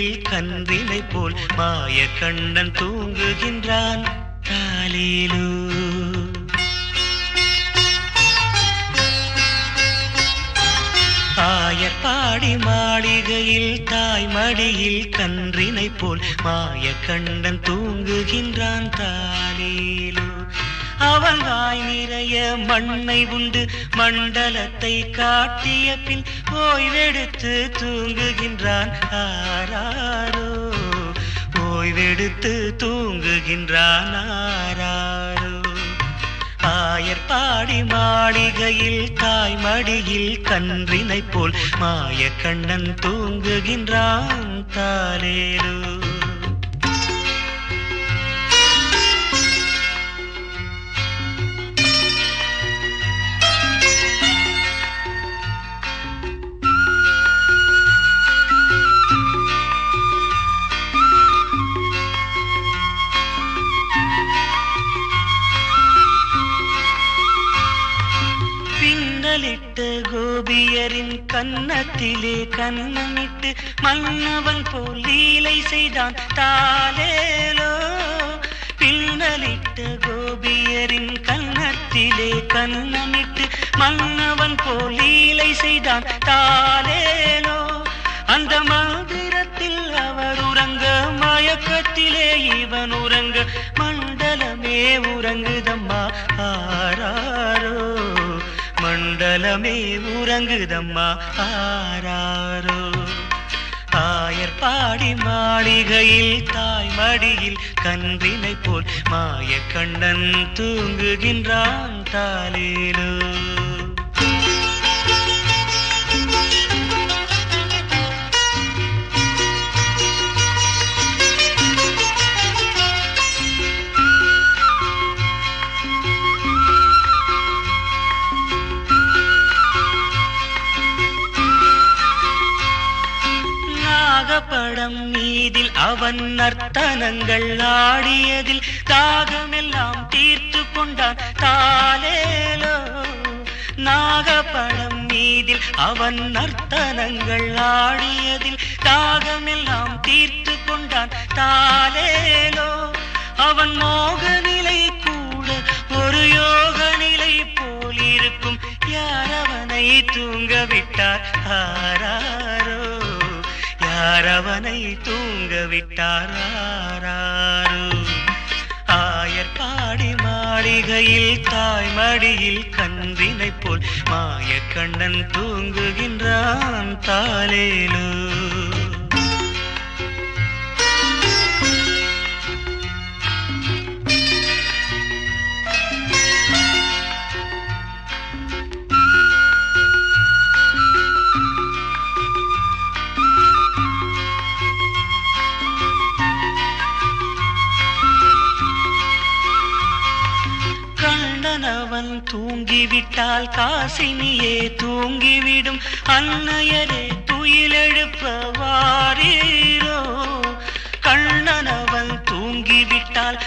மடியில் கன்றினை போல் மாய கண்ணன் தூங்குகின்றான் தாலேலோ. ஆயர்பாடி மாளிகையில் தாய் மடியில் கன்றினை போல் மாய கண்ணன் தூங்குகின்றான் தாலேலோ. அவன் வாய் நிறைய மண்ணை உண்டு மண்டலத்தை காட்டிய பின் ஓய்வெடுத்து தூங்குகின்றான் ஆராரோ. ஓய்வெடுத்து தூங்குகின்றான் ஆராரோ. ஆயர்பாடி மாளிகையில் தாய் மடியில் கன்றினை போல் மாய கண்ணன் தூங்குகின்றான் தாலேலோ. பின்னலிட்ட கோபியரின் கன்னத்திலே கன்னமிட்டு மன்னவன் போல் லீலை செய்தான் தாலேலோ. பின்னலிட்ட கோபியரின் கன்னத்திலே கன்னமிட்டு மன்னவன் போல் லீலை செய்தான் தாலேலோ. அந்த மந்திரத்தில் அவர் உறங்க மயக்கத்திலே இவன் உறங்க மண்டலமே உறங்குதம்மா ஆராரோ. மண்டலமே உறங்குதம்மா ஆராரோ. ஆயர்பாடி மாளிகையில் தாய் மடியில் கன்றினை போல் மாய கண்ணன் தூங்குகின்றான் தாலேலோ. படம் மீதில் அவன் நர்த்தனங்கள் ஆடியதில் தாகமெல்லாம் தீர்த்து கொண்டான் தாலேலோ. நாகப்படம் மீதில் அவன் நர்த்தனங்கள் ஆடியதில் தாகமெல்லாம் தீர்த்து கொண்டான் தாலேலோ. அவன் மோக நிலை கூட ஒரு யோக நிலை போல் இருக்கும் யாரவனை தூங்க விட்டார் ஆராரோ. யாரவனை தூங்க விட்டார் ஆராரோ. ஆயர்பாடி மாளிகையில் தாய் மடியில் கன்றினை போல் மாய கண்ணன் தூங்குகின்றான் தாலேலோ. அவன் தூங்கிவிட்டால் காசினியே தூங்கிவிடும் அன்னையரே துயிலெழுப்ப வாரீரோ. கண்ணனவன் தூங்கிவிட்டால்